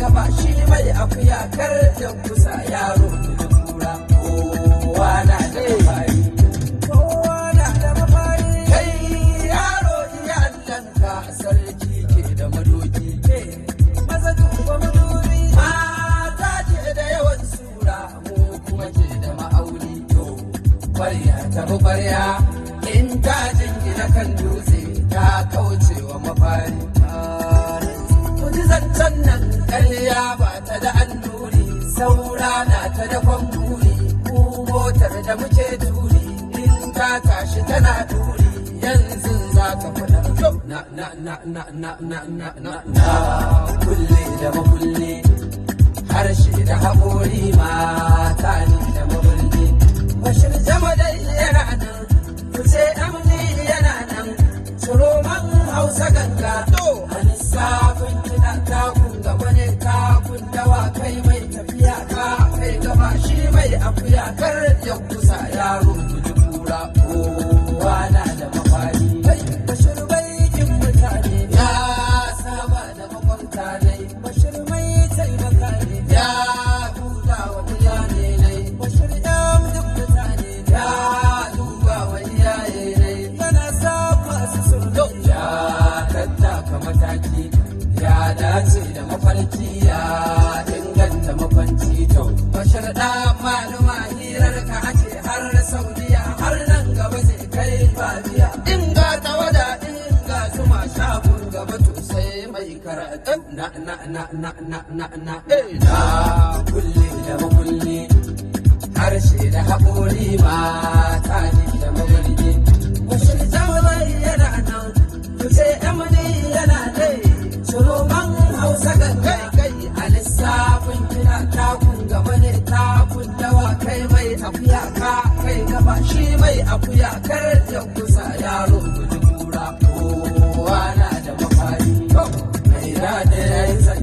gaba shi mai akuya kar ya kusa yaro da kura. Kowa na da mafari, kowa na da mafari. Kai yaro iyalanka sarki ke da madoki. Maza duba madubi, mata ke da yawan sura, mu kuma ke da ma'auni. To kwarya ta bi kwarya, in ta jingina kan dutse ta kauce wa mafari. Kuji zancen nan ƙarya ba ta da annuri, saura na ta da kwamburi. Ku motar da muke turi, in ta tashi tana turi, yanzu za ta fada. Na kulle da makulle, harshe da haƙori mata ne da mabulle. Bashir Jamadai yana nan, kuce amni yana nan, Suroman Hausa ganga. A lissafin kiɗa takun gaba ne takun dawa kai mai tafiya ka kai gaba shi mai akuya kar ya kusa yaro guji kura. Kowa na da mafari. Bashir baikin mutane ya saba da makwabta ne. Bashir mai taimaka ne ya buɗa wa mutane ne. Bashir ɗan duk mutane ya duba wa iyaye ne. Yana sa masu sulhu ya tattaka mataki. Ya dace da mafarki ya inganta makwanci. To Bashir ɗan maluma hirar ka ake har Saudiya har nan gaba zai kai Babiya. In ga tawada in ga zuma shagun gaba to sai mai karatu. Na kulle da makulle, harshe da haƙori mata ne da mabarge. Bashir Jamadai yana nan, kuce amani yana dai. Suroman Hausa ganga kai a lissafin kina takun gaba ne takun dawa kai mai akuya ka kai gaba shi mai akuya kar ya kusa yaro guji kura.